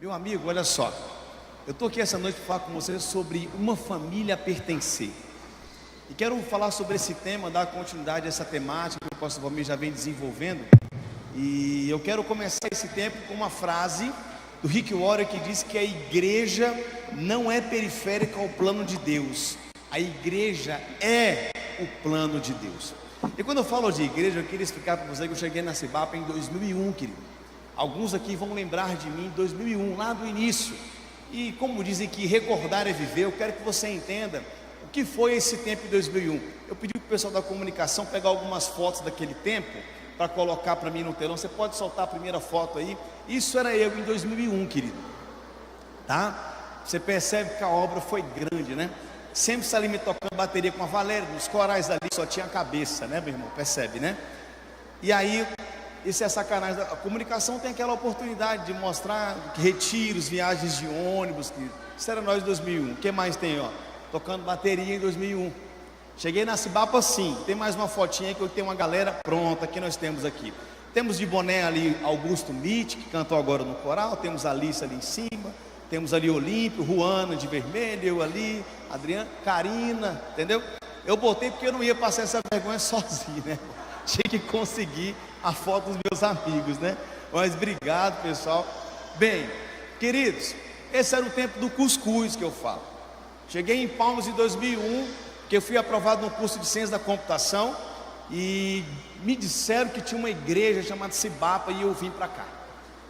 Meu amigo, olha só, eu estou aqui essa noite para falar com você sobre uma família a pertencer. E quero falar sobre esse tema, dar continuidade a essa temática que o pastor Valmir já vem desenvolvendo. E eu quero começar esse tempo com uma frase do Rick Warren que diz que a igreja não é periférica ao plano de Deus. A igreja é o plano de Deus. E quando eu falo de igreja, eu queria explicar para você que eu cheguei na Cibapa em 2001, querido. Alguns aqui vão lembrar de mim em 2001, lá do início. E como dizem que recordar é viver, eu quero que você entenda o que foi esse tempo em 2001. Eu pedi para o pessoal da comunicação pegar algumas fotos daquele tempo para colocar para mim no telão. Você pode soltar a primeira foto aí. Isso era eu em 2001, querido. Tá? Você percebe que a obra foi grande, né? Sempre se ali me tocando bateria com a Valéria, nos corais ali só tinha a cabeça, né, meu irmão? Percebe, né? E aí, isso é sacanagem. A comunicação tem aquela oportunidade de mostrar retiros, viagens de ônibus. Isso era nós em 2001. O que mais tem, ó? Tocando bateria em 2001. Cheguei na Cibapa, sim. Tem mais uma fotinha que eu tenho uma galera pronta que nós temos aqui. Temos de boné ali Augusto Mitch, que cantou agora no coral. Temos a Alice ali em cima. Temos ali Olímpio, Juana de vermelho, eu ali, Adriana, Karina, entendeu? Eu botei porque eu não ia passar essa vergonha sozinho, né? Tinha que conseguir a foto dos meus amigos, né? Mas obrigado, pessoal. Bem, queridos, esse era o tempo do cuscuz que eu falo. Cheguei em Palmas em 2001, porque eu fui aprovado no curso de Ciência da Computação e me disseram que tinha uma igreja chamada Cibapa e eu vim para cá.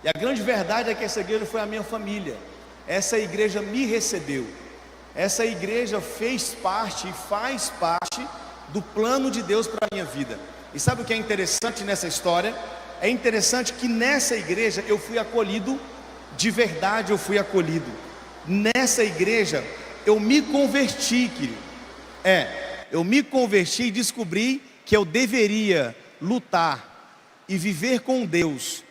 E a grande verdade é que essa igreja foi a minha família. Essa igreja me recebeu. Essa igreja fez parte e faz parte do plano de Deus para a minha vida. E sabe o que é interessante nessa história? É interessante que nessa igreja eu fui acolhido, de verdade eu fui acolhido. Nessa igreja eu me converti, querido. Eu me converti e descobri que eu deveria lutar e viver com Deus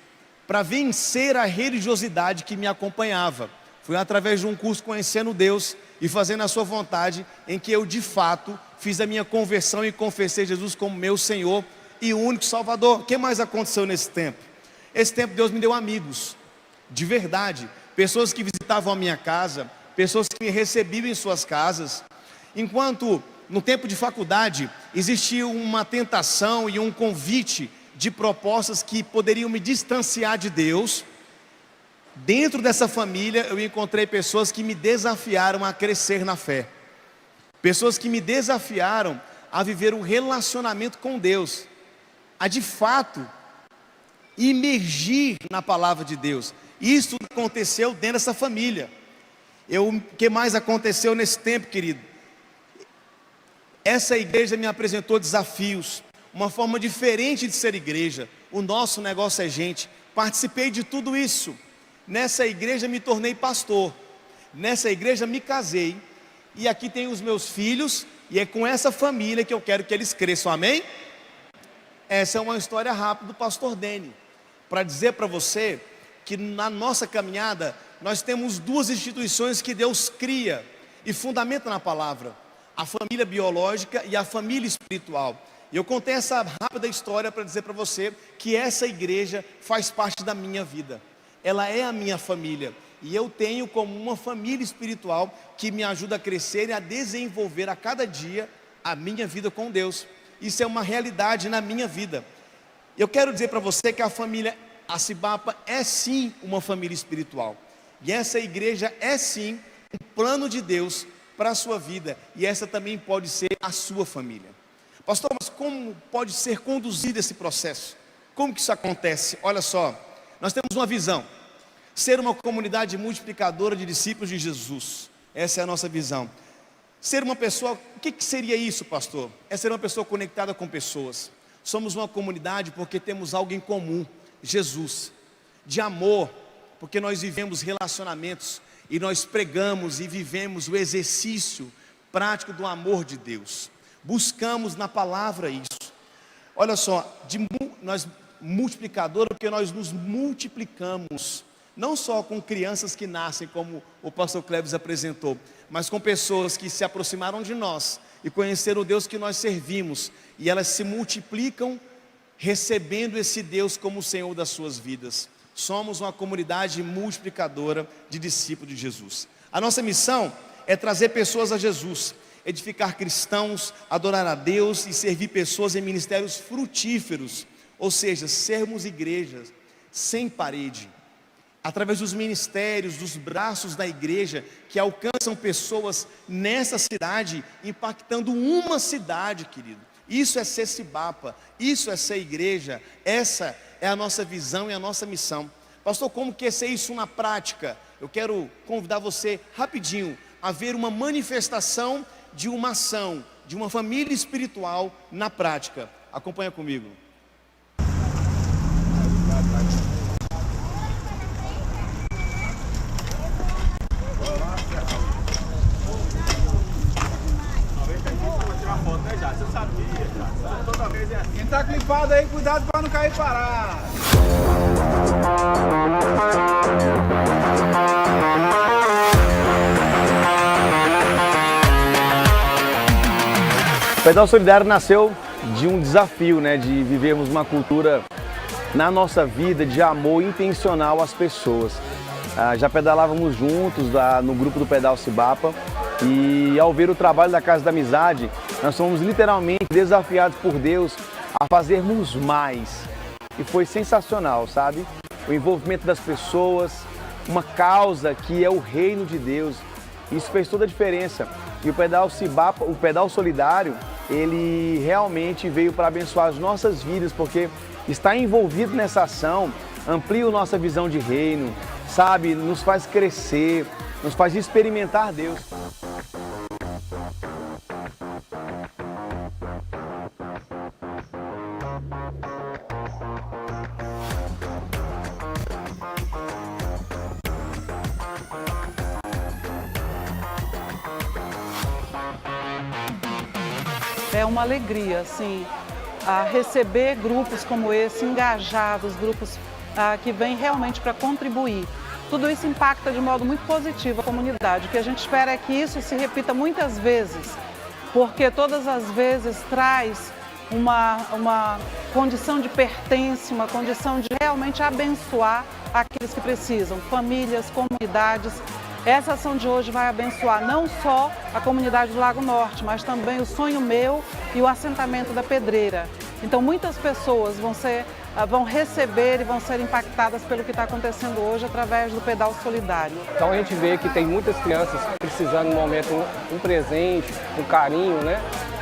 para vencer a religiosidade que me acompanhava. Foi através de um curso conhecendo Deus e fazendo a sua vontade, em que eu de fato fiz a minha conversão e confessei Jesus como meu Senhor e único Salvador. O que mais aconteceu nesse tempo? Esse tempo Deus me deu amigos, de verdade, pessoas que visitavam a minha casa, pessoas que me recebiam em suas casas. Enquanto no tempo de faculdade existia uma tentação e um convite de propostas que poderiam me distanciar de Deus, dentro dessa família eu encontrei pessoas que me desafiaram a crescer na fé, pessoas que me desafiaram a viver um relacionamento com Deus, a de fato imergir na palavra de Deus. Isso aconteceu dentro dessa família. O que mais aconteceu nesse tempo, querido? Essa igreja me apresentou desafios, uma forma diferente de ser igreja. O nosso negócio é gente. Participei de tudo isso. Nessa igreja me tornei pastor, nessa igreja me casei, e aqui tem os meus filhos, e é com essa família que eu quero que eles cresçam, amém? Essa é uma história rápida do pastor Deni, para dizer para você que na nossa caminhada, nós temos duas instituições que Deus cria e fundamenta na palavra: a família biológica e a família espiritual. E eu contei essa rápida história para dizer para você que essa igreja faz parte da minha vida. Ela é a minha família, e eu tenho como uma família espiritual que me ajuda a crescer e a desenvolver a cada dia a minha vida com Deus. Isso é uma realidade na minha vida. Eu quero dizer para você que a Cibapa é sim uma família espiritual, e essa igreja é sim um plano de Deus para a sua vida, e essa também pode ser a sua família. Pastor, mas como pode ser conduzido esse processo? Como que isso acontece? Olha só, nós temos uma visão: ser uma comunidade multiplicadora de discípulos de Jesus. Essa é a nossa visão. Ser uma pessoa, o que seria isso, pastor? É ser uma pessoa conectada com pessoas. Somos uma comunidade porque temos algo em comum, Jesus. De amor, porque nós vivemos relacionamentos e nós pregamos e vivemos o exercício prático do amor de Deus. Buscamos na palavra isso. Olha só, nós multiplicador porque nós nos multiplicamos, não só com crianças que nascem, como o pastor Cleves apresentou, mas com pessoas que se aproximaram de nós e conheceram o Deus que nós servimos, e elas se multiplicam recebendo esse Deus como o Senhor das suas vidas. somos uma comunidade multiplicadora de discípulos de Jesus. A nossa missão é trazer pessoas a Jesus, edificar cristãos, adorar a Deus e servir pessoas em ministérios frutíferos, ou seja, sermos igrejas sem parede, através dos ministérios, dos braços da igreja, que alcançam pessoas nessa cidade, impactando uma cidade, querido. Isso é ser Cibapa, isso é ser igreja, essa é a nossa visão e a nossa missão. Pastor, como que é ser isso na prática? Eu quero convidar você rapidinho a ver uma manifestação de uma ação, de uma família espiritual na prática. Acompanha comigo. Quem tá clipado aí, cuidado para não cair parado. O Pedal Solidário nasceu de um desafio, de vivermos uma cultura na nossa vida de amor intencional às pessoas. Já pedalávamos juntos no grupo do Pedal Cibapa e ao ver o trabalho da Casa da Amizade, nós fomos literalmente desafiados por Deus a fazermos mais. E foi sensacional, sabe? O envolvimento das pessoas, uma causa que é o reino de Deus. Isso fez toda a diferença. E o Pedal Cibapa, o Pedal Solidário, ele realmente veio para abençoar as nossas vidas, porque estar envolvido nessa ação amplia a nossa visão de reino, sabe? Nos faz crescer, nos faz experimentar Deus. É uma alegria, assim, receber grupos como esse, engajados, grupos que vêm realmente para contribuir. Tudo isso impacta de modo muito positivo a comunidade. O que a gente espera é que isso se repita muitas vezes, porque todas as vezes traz uma condição de pertence, uma condição de realmente abençoar aqueles que precisam, famílias, comunidades. Essa ação de hoje vai abençoar não só a comunidade do Lago Norte, mas também o Sonho Meu e o assentamento da Pedreira. Então muitas pessoas vão receber e vão ser impactadas pelo que está acontecendo hoje através do Pedal Solidário. Então a gente vê que tem muitas crianças precisando no momento um presente, um carinho,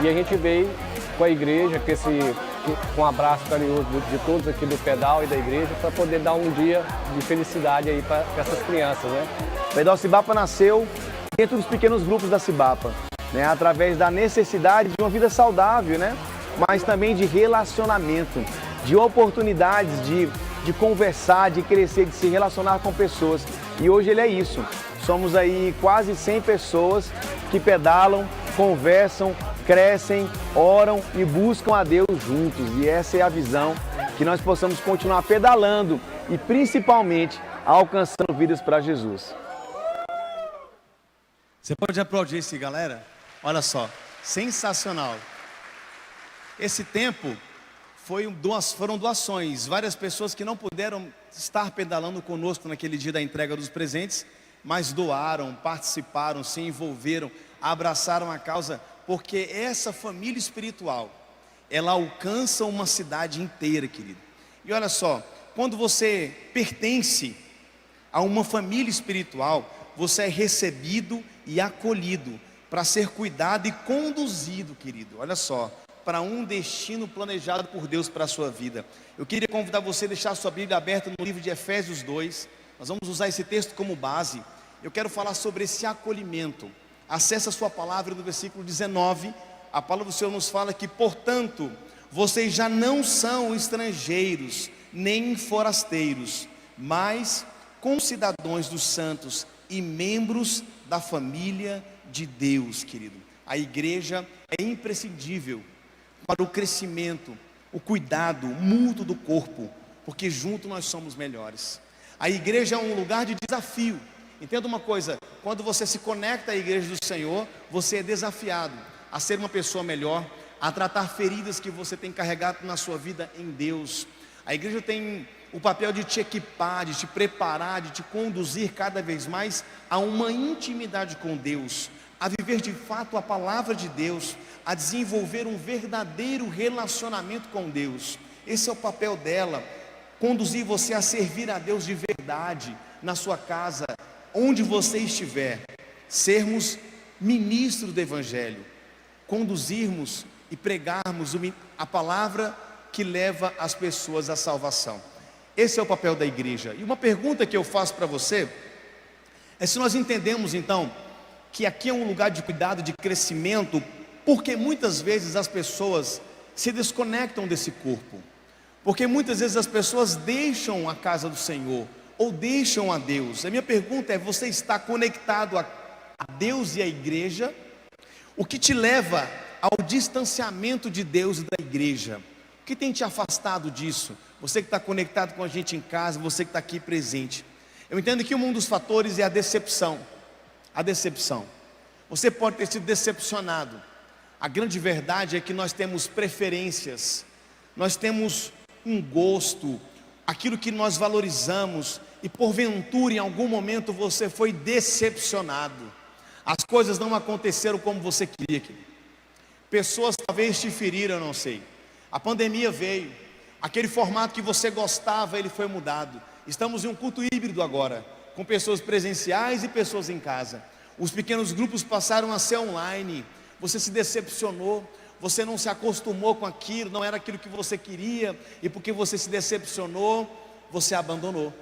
E a gente veio com a igreja, com um abraço carinhoso de todos aqui do pedal e da igreja, para poder dar um dia de felicidade aí para essas crianças, O Pedal Cibapa nasceu dentro dos pequenos grupos da Cibapa, através da necessidade de uma vida saudável, mas também de relacionamento, de oportunidades de conversar, de crescer, de se relacionar com pessoas. E hoje ele é isso. Somos aí quase 100 pessoas que pedalam, conversam, crescem, oram e buscam a Deus juntos. E essa é a visão, que nós possamos continuar pedalando e principalmente alcançando vidas para Jesus. Você pode aplaudir isso, galera? Olha só, sensacional. Esse tempo foram doações. Várias pessoas que não puderam estar pedalando conosco naquele dia da entrega dos presentes, mas doaram, participaram, se envolveram, abraçaram a causa, porque essa família espiritual, ela alcança uma cidade inteira, querido. E olha só, quando você pertence a uma família espiritual, você é recebido e acolhido para ser cuidado e conduzido, querido. Olha só, para um destino planejado por Deus para a sua vida. Eu queria convidar você a deixar a sua Bíblia aberta no livro de Efésios 2. Nós vamos usar esse texto como base. Eu quero falar sobre esse acolhimento. Acesse a sua palavra no versículo 19. A palavra do Senhor nos fala que, portanto, vocês já não são estrangeiros, nem forasteiros, mas concidadãos dos santos e membros da família de Deus, querido. A igreja é imprescindível para o crescimento, o cuidado mútuo do corpo, porque junto nós somos melhores. A igreja é um lugar de desafio. Entenda uma coisa, quando você se conecta à igreja do Senhor, você é desafiado a ser uma pessoa melhor, a tratar feridas que você tem carregado na sua vida em Deus. A igreja tem o papel de te equipar, de te preparar, de te conduzir cada vez mais a uma intimidade com Deus, a viver de fato a palavra de Deus, a desenvolver um verdadeiro relacionamento com Deus. Esse é o papel dela, conduzir você a servir a Deus de verdade, na sua casa, onde você estiver, sermos ministros do Evangelho, conduzirmos e pregarmos a palavra que leva as pessoas à salvação. Esse é o papel da igreja. E uma pergunta que eu faço para você é se nós entendemos então que aqui é um lugar de cuidado, de crescimento, porque muitas vezes as pessoas se desconectam desse corpo, porque muitas vezes as pessoas deixam a casa do Senhor ou deixam a Deus. A minha pergunta é: você está conectado a Deus e a igreja? O que te leva ao distanciamento de Deus e da igreja? O que tem te afastado disso? Você que está conectado com a gente em casa, você que está aqui presente. Eu entendo que um dos fatores é a decepção. A decepção. Você pode ter sido decepcionado. A grande verdade é que nós temos preferências, nós temos um gosto, aquilo que nós valorizamos, e porventura em algum momento você foi decepcionado. As coisas não aconteceram como você queria, querido. Pessoas talvez te feriram, eu não sei. A pandemia veio, aquele formato que você gostava, ele foi mudado. Estamos em um culto híbrido agora, com pessoas presenciais e pessoas em casa. Os pequenos grupos passaram a ser online. Você se decepcionou, você não se acostumou com aquilo, não era aquilo que você queria, e porque você se decepcionou, você abandonou,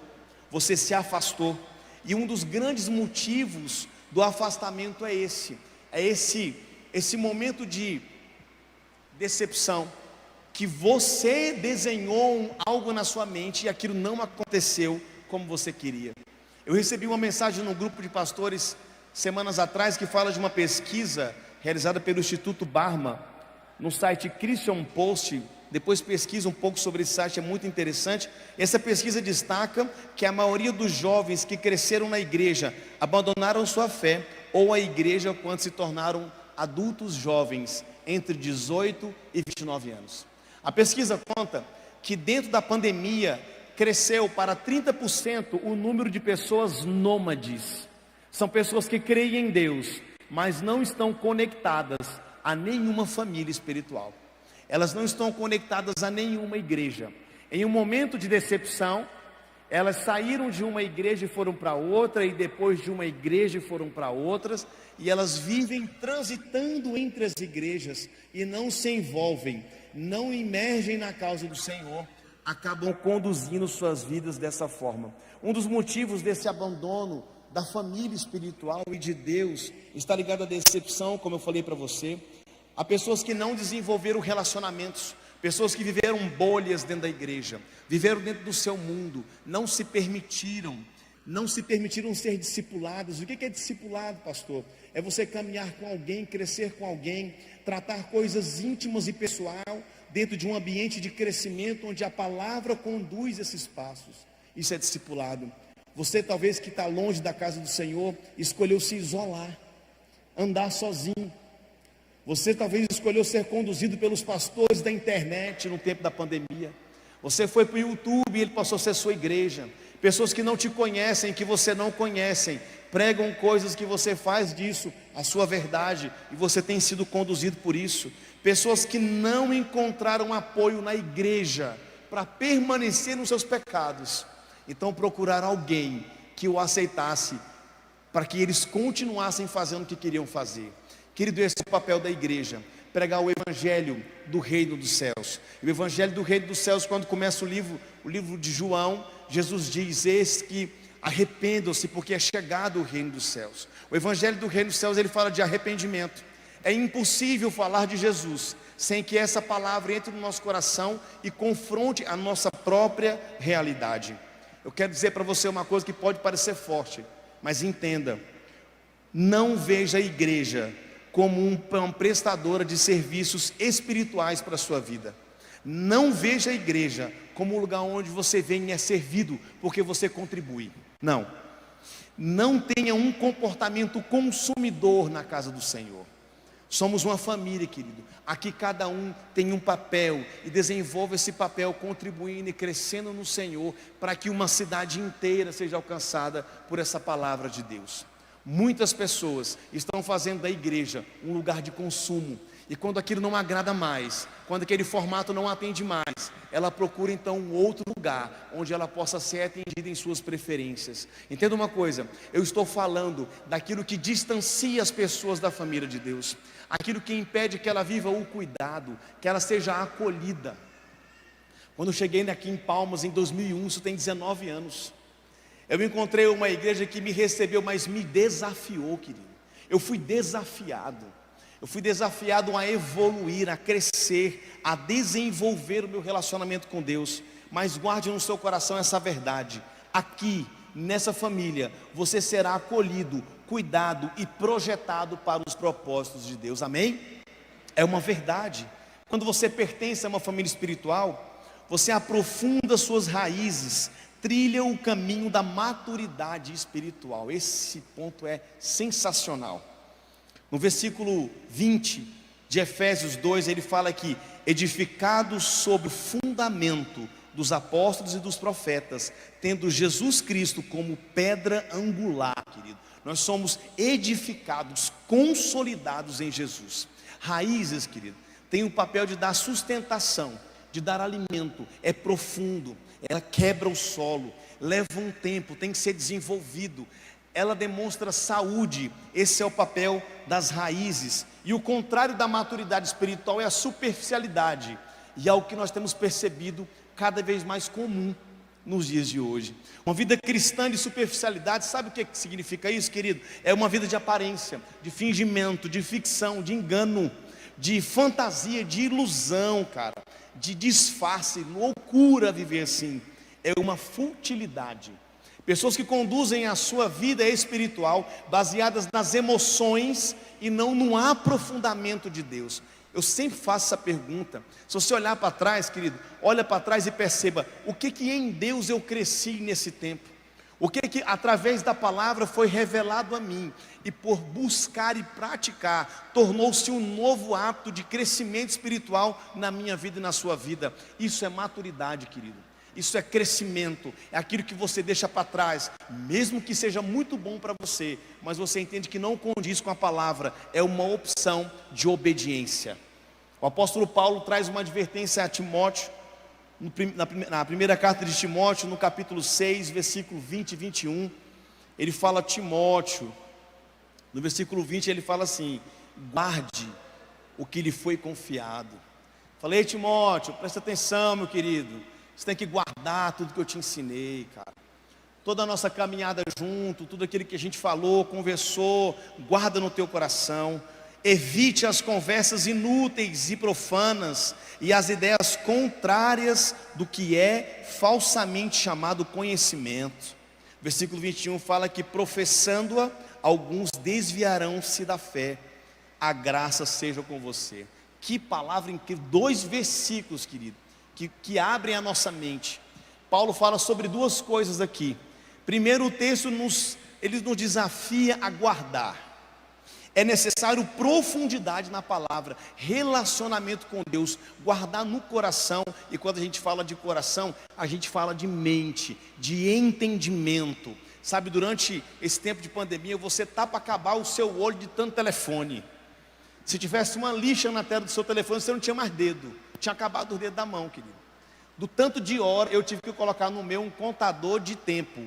você se afastou. E um dos grandes motivos do afastamento é esse momento de decepção, que você desenhou algo na sua mente e aquilo não aconteceu como você queria. Eu recebi uma mensagem no grupo de pastores semanas atrás que fala de uma pesquisa realizada pelo Instituto Barma no site Christian Post. Depois pesquisa um pouco sobre esse site, é muito interessante. Essa pesquisa destaca que a maioria dos jovens que cresceram na igreja abandonaram sua fé ou a igreja quando se tornaram adultos jovens entre 18 e 29 anos. A pesquisa conta que dentro da pandemia cresceu para 30% o número de pessoas nômades. São pessoas que creem em Deus, mas não estão conectadas a nenhuma família espiritual. Elas não estão conectadas a nenhuma igreja. Em um momento de decepção, elas saíram de uma igreja e foram para outra, e depois de uma igreja foram para outras, e elas vivem transitando entre as igrejas e não se envolvem, não emergem na causa do Senhor, acabam conduzindo suas vidas dessa forma. Um dos motivos desse abandono da família espiritual e de Deus está ligado à decepção, como eu falei para você. Há pessoas que não desenvolveram relacionamentos, pessoas que viveram bolhas dentro da igreja, viveram dentro do seu mundo, não se permitiram ser discipulados. O que é discipulado, pastor? É você caminhar com alguém, crescer com alguém, tratar coisas íntimas e pessoal dentro de um ambiente de crescimento onde a palavra conduz esses passos. Isso é discipulado. Você talvez que está longe da casa do Senhor, escolheu se isolar, andar sozinho. Você talvez escolheu ser conduzido pelos pastores da internet no tempo da pandemia. Você foi para o YouTube e ele passou a ser sua igreja. Pessoas que não te conhecem, que você não conhece, pregam coisas que você faz disso a sua verdade, e você tem sido conduzido por isso. Pessoas que não encontraram apoio na igreja para permanecer nos seus pecados, então procuraram alguém que o aceitasse, para que eles continuassem fazendo o que queriam fazer. Querido, esse é o papel da igreja, pregar o evangelho do reino dos céus. E o evangelho do reino dos céus, quando começa o livro de João, Jesus diz: eis que arrependam-se, porque é chegado o reino dos céus. O evangelho do reino dos céus, ele fala de arrependimento. É impossível falar de Jesus sem que essa palavra entre no nosso coração e confronte a nossa própria realidade. Eu quero dizer para você uma coisa que pode parecer forte, mas entenda: não veja a igreja como uma prestadora de serviços espirituais para a sua vida. Não veja a igreja como um lugar onde você vem e é servido porque você contribui. Não tenha um comportamento consumidor na casa do Senhor. Somos uma família, querido. Aqui cada um tem um papel e desenvolve esse papel, contribuindo e crescendo no Senhor, para que uma cidade inteira seja alcançada por essa palavra de Deus. Muitas pessoas estão fazendo da igreja um lugar de consumo, e quando aquilo não agrada mais, quando aquele formato não atende mais, ela procura então um outro lugar, onde ela possa ser atendida em suas preferências. Entenda uma coisa, eu estou falando daquilo que distancia as pessoas da família de Deus, aquilo que impede que ela viva o cuidado, que ela seja acolhida. Quando eu cheguei aqui em Palmas em 2001, isso tem 19 anos, eu encontrei uma igreja que me recebeu, mas me desafiou, querido. Eu fui desafiado a evoluir, a crescer, a desenvolver o meu relacionamento com Deus. Mas guarde no seu coração essa verdade: aqui, nessa família, você será acolhido, cuidado e projetado para os propósitos de Deus, amém? É uma verdade. Quando você pertence a uma família espiritual, você aprofunda suas raízes, trilha o caminho da maturidade espiritual. Esse ponto é sensacional. No versículo 20 de Efésios 2, ele fala que edificados sobre o fundamento dos apóstolos e dos profetas, tendo Jesus Cristo como pedra angular, querido. Nós somos edificados, consolidados em Jesus. Raízes, querido, tem o papel de dar sustentação, de dar alimento, é profundo, ela quebra o solo, leva um tempo, tem que ser desenvolvido. Ela demonstra saúde, esse é o papel das raízes. E o contrário da maturidade espiritual é a superficialidade, e é o que nós temos percebido cada vez mais comum nos dias de hoje. Uma vida cristã de superficialidade, sabe o que significa isso, querido? É uma vida de aparência, de fingimento, de ficção, de engano, de fantasia, de ilusão, cara, de disfarce, loucura viver assim. É uma futilidade. Pessoas que conduzem a sua vida espiritual baseadas nas emoções e não no aprofundamento de Deus. Eu sempre faço essa pergunta. Se você olhar para trás, querido, olha para trás e perceba o que em Deus eu cresci nesse tempo, o que através da palavra foi revelado a mim, e por buscar e praticar tornou-se um novo hábito de crescimento espiritual na minha vida e na sua vida. Isso é maturidade, querido. Isso é crescimento, é aquilo que você deixa para trás, mesmo que seja muito bom para você, mas você entende que não condiz com a palavra, é uma opção de obediência. O apóstolo Paulo traz uma advertência a Timóteo, na primeira carta de Timóteo, no capítulo 6, versículo 20 e 21, ele fala a Timóteo, no versículo 20 ele fala assim: guarde o que lhe foi confiado. Falei, Timóteo, presta atenção, meu querido, você tem que guardar tudo que eu te ensinei, cara. Toda a nossa caminhada junto, tudo aquilo que a gente falou, conversou, guarda no teu coração. Evite as conversas inúteis e profanas e as ideias contrárias do que é falsamente chamado conhecimento. Versículo 21 fala que professando-a, alguns desviarão-se da fé. A graça seja com você. Que palavra incrível, 2 versículos, querido, que abrem a nossa mente. Paulo fala sobre 2 coisas aqui. Primeiro, o texto ele nos desafia a guardar. É necessário profundidade na palavra, relacionamento com Deus, guardar no coração. E quando a gente fala de coração, a gente fala de mente, de entendimento. Sabe, durante esse tempo de pandemia, você tá para acabar o seu olho de tanto telefone. Se tivesse uma lixa na tela do seu telefone, você não tinha mais dedo, tinha acabado o dedo da mão, querido. Do tanto de hora, eu tive que colocar no meu um contador de tempo,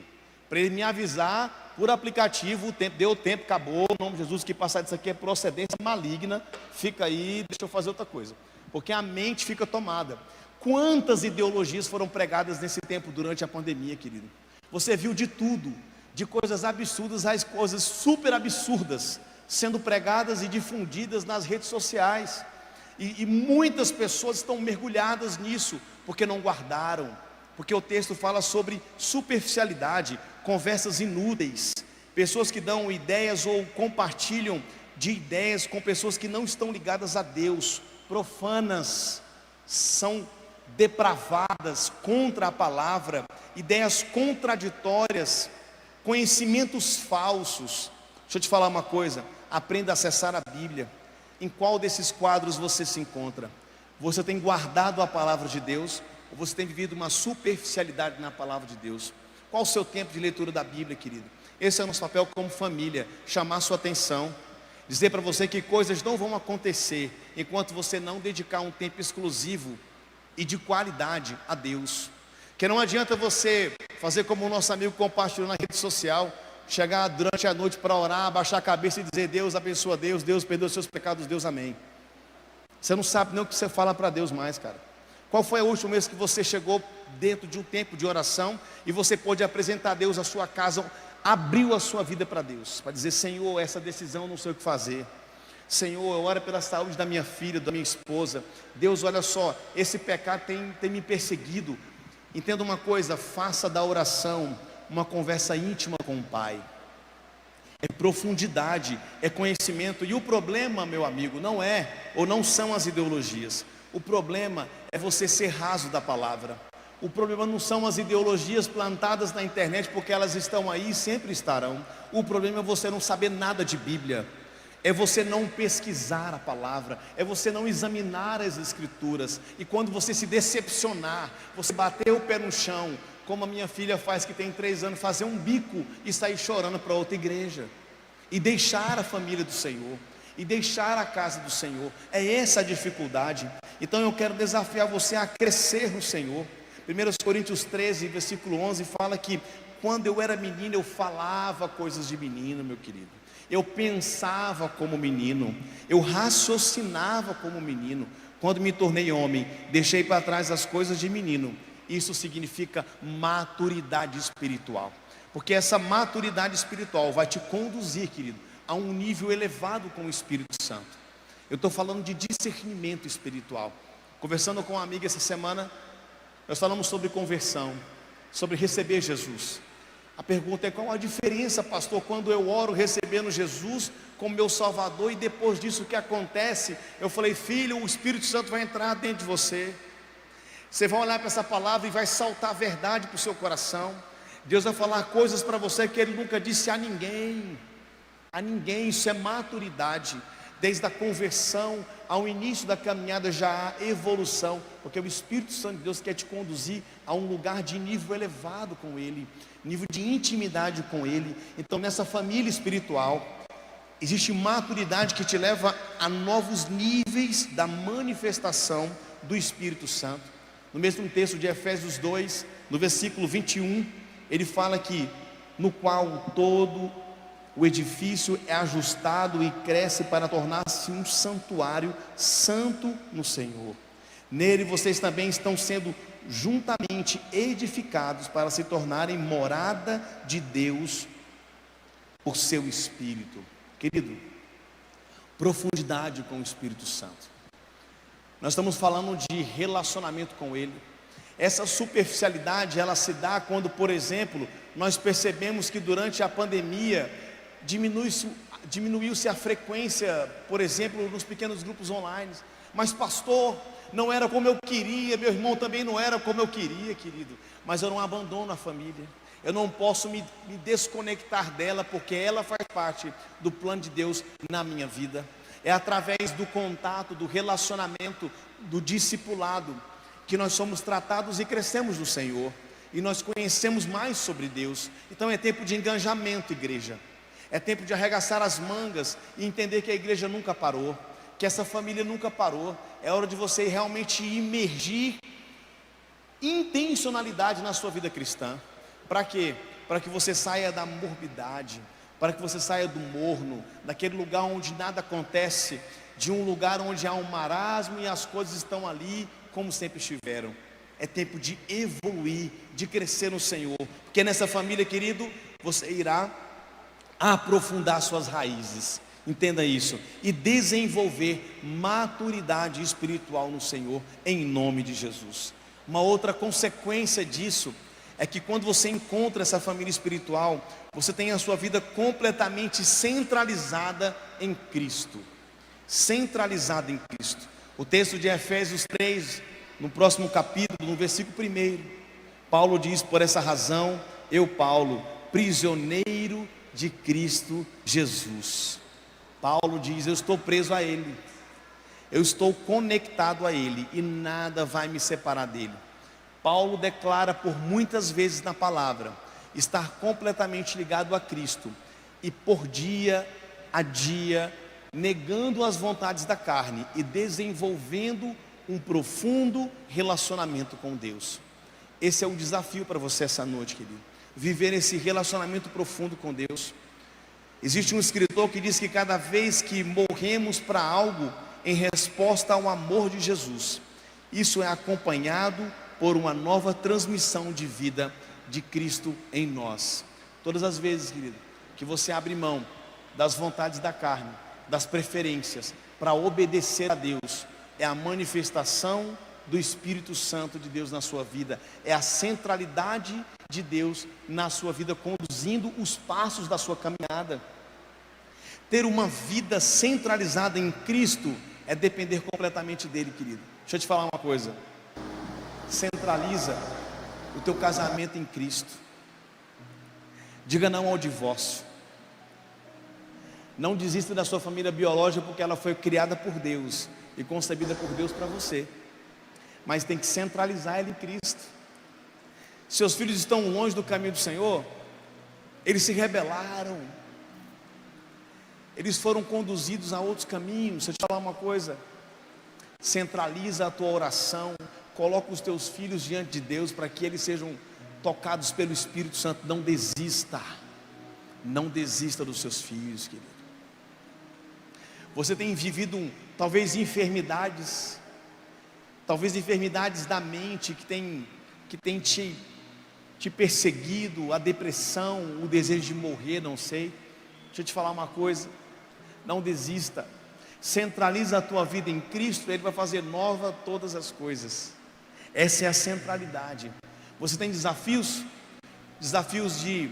para ele me avisar por aplicativo, o tempo, deu tempo, acabou, em nome de Jesus, que passar disso aqui é procedência maligna, fica aí, deixa eu fazer outra coisa, porque a mente fica tomada. Quantas ideologias foram pregadas nesse tempo durante a pandemia, querido? Você viu de tudo, de coisas absurdas às coisas super absurdas, sendo pregadas e difundidas nas redes sociais, e muitas pessoas estão mergulhadas nisso, porque não guardaram, porque o texto fala sobre superficialidade, conversas inúteis, pessoas que dão ideias ou compartilham de ideias com pessoas que não estão ligadas a Deus, profanas, são depravadas, contra a palavra, ideias contraditórias, conhecimentos falsos. Deixa eu te falar uma coisa, aprenda a acessar a Bíblia, Em qual desses quadros você se encontra? Você tem guardado a palavra de Deus, ou você tem vivido uma superficialidade na palavra de Deus? Qual o seu tempo de leitura da Bíblia, querido? Esse é o nosso papel como família, chamar sua atenção, dizer para você que coisas não vão acontecer enquanto você não dedicar um tempo exclusivo e de qualidade a Deus. Que não adianta você fazer como o nosso amigo compartilhou na rede social, chegar durante a noite para orar, abaixar a cabeça e dizer: Deus abençoa Deus, Deus perdoa os seus pecados, Deus amém. Você não sabe nem o que você fala para Deus mais, cara. Qual foi a última vez que você chegou dentro de um tempo de oração e você pôde apresentar a Deus a sua casa, abriu a sua vida para Deus, para dizer: Senhor, essa decisão eu não sei o que fazer. Senhor, eu oro pela saúde da minha filha, da minha esposa. Deus, olha só, esse pecado tem me perseguido. Entenda uma coisa, faça da oração uma conversa íntima com o Pai. É profundidade, é conhecimento. E o problema, meu amigo, não é ou não são as ideologias. O problema é você ser raso da palavra. O problema não são as ideologias plantadas na internet, porque elas estão aí e sempre estarão. O problema é você não saber nada de Bíblia. É você não pesquisar a palavra, é você não examinar as escrituras. E quando você se decepcionar, você bater o pé no chão, como a minha filha faz, que tem 3 anos, fazer um bico e sair chorando para outra igreja, e deixar a família do Senhor, e deixar a casa do Senhor. É essa a dificuldade. Então eu quero desafiar você a crescer no Senhor. 1 Coríntios 13, versículo 11, fala que quando eu era menino, eu falava coisas de menino, meu querido. Eu pensava como menino, eu raciocinava como menino. Quando me tornei homem, deixei para trás as coisas de menino. Isso significa maturidade espiritual, porque essa maturidade espiritual vai te conduzir, querido, a um nível elevado com o Espírito Santo. Eu estou falando de discernimento espiritual. Conversando com uma amiga essa semana, nós falamos sobre conversão, sobre receber Jesus. A pergunta é: qual a diferença, pastor, quando eu oro recebendo Jesus como meu Salvador e depois disso o que acontece? Eu falei: filho, o Espírito Santo vai entrar dentro de você. Você vai olhar para essa palavra e vai saltar a verdade para o seu coração. Deus vai falar coisas para você que Ele nunca disse a ninguém. A ninguém. Isso é maturidade. Desde a conversão ao início da caminhada já há evolução, porque o Espírito Santo de Deus quer te conduzir a um lugar de nível elevado com Ele, nível de intimidade com Ele. Então nessa família espiritual existe maturidade que te leva a novos níveis da manifestação do Espírito Santo. No mesmo texto de Efésios 2, no versículo 21, ele fala que no qual todo o edifício é ajustado e cresce para tornar-se um santuário santo no Senhor. Nele vocês também estão sendo juntamente edificados para se tornarem morada de Deus por seu Espírito. Querido, profundidade com o Espírito Santo. Nós estamos falando de relacionamento com Ele. Essa superficialidade, ela se dá quando, por exemplo, nós percebemos que durante a pandemia diminuiu-se a frequência, por exemplo, nos pequenos grupos online. Mas pastor, não era como eu queria, meu irmão também não era como eu queria, querido. Mas eu não abandono a família, eu não posso me desconectar dela, porque ela faz parte do plano de Deus na minha vida. É através do contato, do relacionamento, do discipulado, que nós somos tratados e crescemos no Senhor, e nós conhecemos mais sobre Deus. Então é tempo de engajamento, igreja. É tempo de arregaçar as mangas e entender que a igreja nunca parou, que essa família nunca parou. É hora de você realmente imergir intencionalidade na sua vida cristã. Para quê? Para que você saia da morbidade, para que você saia do morno, daquele lugar onde nada acontece, de um lugar onde há um marasmo e as coisas estão ali como sempre estiveram. É tempo de evoluir, de crescer no Senhor, porque nessa família, querido, você irá aprofundar suas raízes, entenda isso, e desenvolver maturidade espiritual no Senhor, em nome de Jesus. Uma outra consequência disso é que quando você encontra essa família espiritual, você tem a sua vida completamente centralizada em Cristo. Centralizada em Cristo. O texto de Efésios 3, no próximo capítulo, no versículo 1, Paulo diz: por essa razão, eu, Paulo, prisioneiro de Cristo Jesus. Paulo diz: eu estou preso a Ele, Eu estou conectado a Ele e nada vai me separar dele. Paulo declara por muitas vezes na palavra estar completamente ligado a Cristo e por dia a dia negando as vontades da carne e desenvolvendo um profundo relacionamento com Deus. Esse é o desafio para você essa noite, querido. Viver esse relacionamento profundo com Deus. Existe um escritor que diz que cada vez que morremos para algo em resposta ao amor de Jesus, isso é acompanhado por uma nova transmissão de vida de Cristo em nós. Todas as vezes, querido, que você abre mão das vontades da carne, das preferências, para obedecer a Deus, é a manifestação do Espírito Santo de Deus na sua vida, é a centralidade de Deus na sua vida, conduzindo os passos da sua caminhada. Ter uma vida centralizada em Cristo é depender completamente dele, querido. Deixa eu te falar uma coisa: centraliza o teu casamento em Cristo. Diga não ao divórcio. Não desista da sua família biológica, porque ela foi criada por Deus e concebida por Deus para você, mas tem que centralizar ela em Cristo. Seus filhos estão longe do caminho do Senhor, eles se rebelaram, eles foram conduzidos a outros caminhos. Deixa eu te falar uma coisa: centraliza a tua oração, coloca os teus filhos diante de Deus para que eles sejam tocados pelo Espírito Santo. Não desista, não desista dos seus filhos, querido. Você tem vivido talvez enfermidades da mente que tem te perseguido, a depressão, o desejo de morrer, não sei. Deixa eu te falar uma coisa: não desista, centraliza a tua vida em Cristo, Ele vai fazer nova todas as coisas. Essa é a centralidade. Você tem desafios de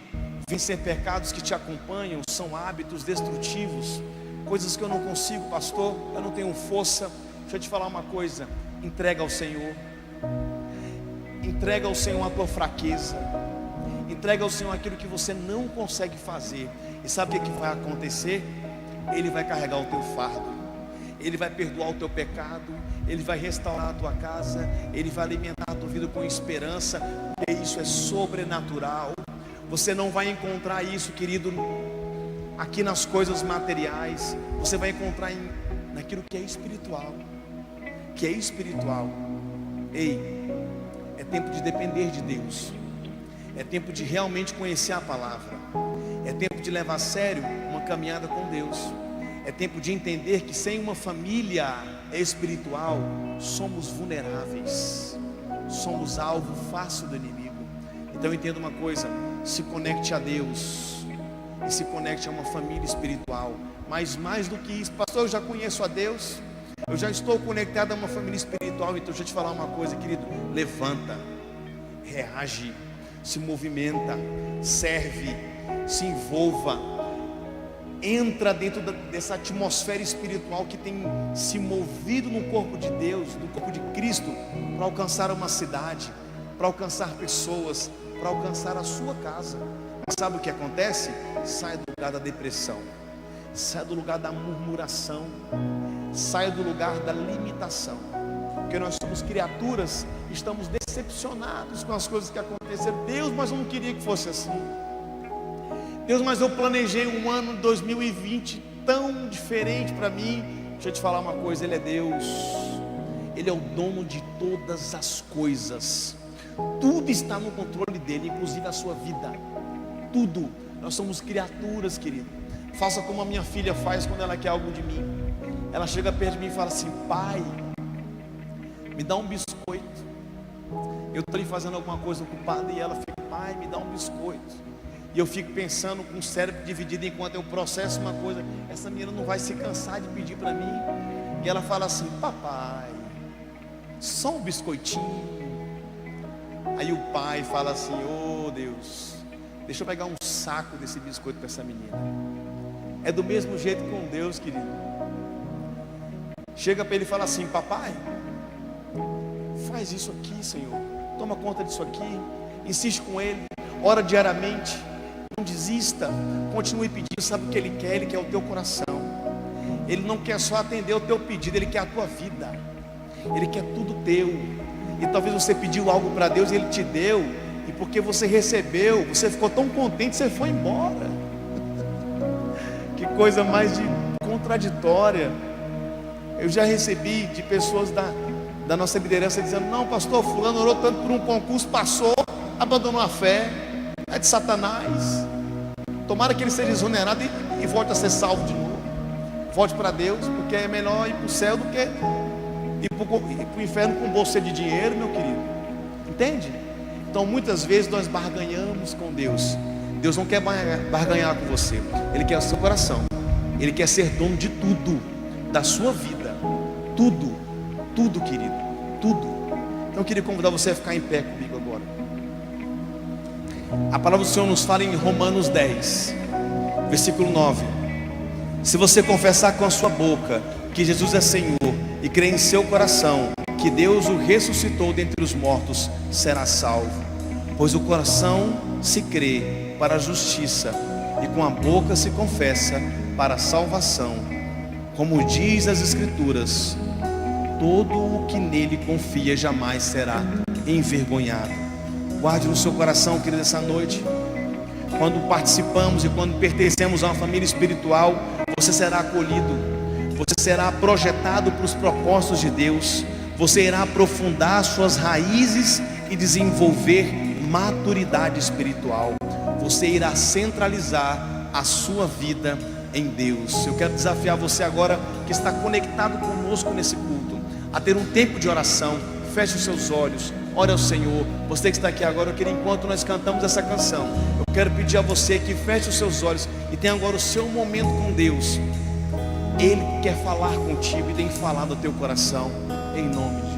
vencer pecados que te acompanham, são hábitos destrutivos, coisas que eu não consigo, pastor, eu não tenho força. Deixa eu te falar uma coisa: entrega ao Senhor, entrega ao Senhor a tua fraqueza, entrega ao Senhor aquilo que você não consegue fazer, e sabe o que vai acontecer? Ele vai carregar o teu fardo, Ele vai perdoar o teu pecado, Ele vai restaurar a tua casa, Ele vai alimentar a tua vida com esperança, porque isso é sobrenatural. Você não vai encontrar isso, querido, aqui nas coisas materiais. Você vai encontrar naquilo que é espiritual. Ei, é tempo de depender de Deus, é tempo de realmente conhecer a palavra, é tempo de levar a sério uma caminhada com Deus, é tempo de entender que sem uma família espiritual somos vulneráveis, somos alvo fácil do inimigo. Então entenda uma coisa: se conecte a Deus e se conecte a uma família espiritual. Mas mais do que isso, pastor, eu já conheço a Deus, eu já estou conectado a uma família espiritual. Então deixa eu te falar uma coisa, querido: levanta, reage, se movimenta, serve, se envolva, entra dentro dessa atmosfera espiritual que tem se movido no corpo de Deus, no corpo de Cristo, para alcançar uma cidade, para alcançar pessoas, para alcançar a sua casa. Mas sabe o que acontece? Sai do lugar da depressão, sai do lugar da murmuração, sai do lugar da limitação, porque nós somos criaturas, estamos decepcionados com as coisas que aconteceram. Deus, mas eu não queria que fosse assim. Deus, mas eu planejei um ano 2020 tão diferente para mim. Deixa eu te falar uma coisa: Ele é Deus, Ele é o dono de todas as coisas, tudo está no controle dEle, inclusive a sua vida, tudo. Nós somos criaturas, querido. Faça como a minha filha faz quando ela quer algo de mim. Ela chega perto de mim e fala assim: pai, me dá um biscoito. Eu estou ali fazendo alguma coisa ocupada e ela fica: pai, me dá um biscoito. E eu fico pensando com o cérebro dividido enquanto eu processo uma coisa: essa menina não vai se cansar de pedir para mim. E ela fala assim: papai, só um biscoitinho. Aí o pai fala assim: oh Deus, deixa eu pegar um saco desse biscoito para essa menina. É do mesmo jeito com Deus, querido. Chega para ele e fala assim: papai, faz isso aqui, Senhor, toma conta disso aqui. Insiste com Ele, ora diariamente, não desista, continue pedindo. Sabe o que Ele quer? Ele quer o teu coração, Ele não quer só atender o teu pedido, Ele quer a tua vida. Ele quer tudo teu. E talvez você pediu algo para Deus e Ele te deu, e porque você recebeu, você ficou tão contente, você foi embora. Que coisa mais contraditória. Eu já recebi de pessoas da nossa liderança dizendo: não, pastor, fulano orou tanto por um concurso, passou, abandonou a fé, é de Satanás. Tomara que ele seja exonerado e volte a ser salvo de novo. Volte para Deus, porque é melhor ir para o céu do que ir para o inferno com bolsa de dinheiro, meu querido. Entende? Então muitas vezes nós barganhamos com Deus. Deus não quer barganhar com você. Ele quer o seu coração. Ele quer ser dono de tudo, da sua vida. Tudo, tudo, querido, tudo. Então eu queria convidar você a ficar em pé comigo agora. A palavra do Senhor nos fala em Romanos 10, versículo 9. Se você confessar com a sua boca que Jesus é Senhor e crer em seu coração que Deus o ressuscitou dentre os mortos, será salvo. Pois o coração se crê para a justiça e com a boca se confessa para a salvação. Como diz as Escrituras, todo o que nele confia jamais será envergonhado. Guarde no seu coração, querido, essa noite. Quando participamos e quando pertencemos a uma família espiritual, você será acolhido, você será projetado para os propósitos de Deus, você irá aprofundar suas raízes e desenvolver maturidade espiritual. Você irá centralizar a sua vida em Deus. Eu quero desafiar você agora que está conectado conosco nesse culto, a ter um tempo de oração. Feche os seus olhos, ore ao Senhor. Você que está aqui agora, eu quero, enquanto nós cantamos essa canção, eu quero pedir a você que feche os seus olhos e tenha agora o seu momento com Deus. Ele quer falar contigo e tem falado ao teu coração, em nome de Jesus.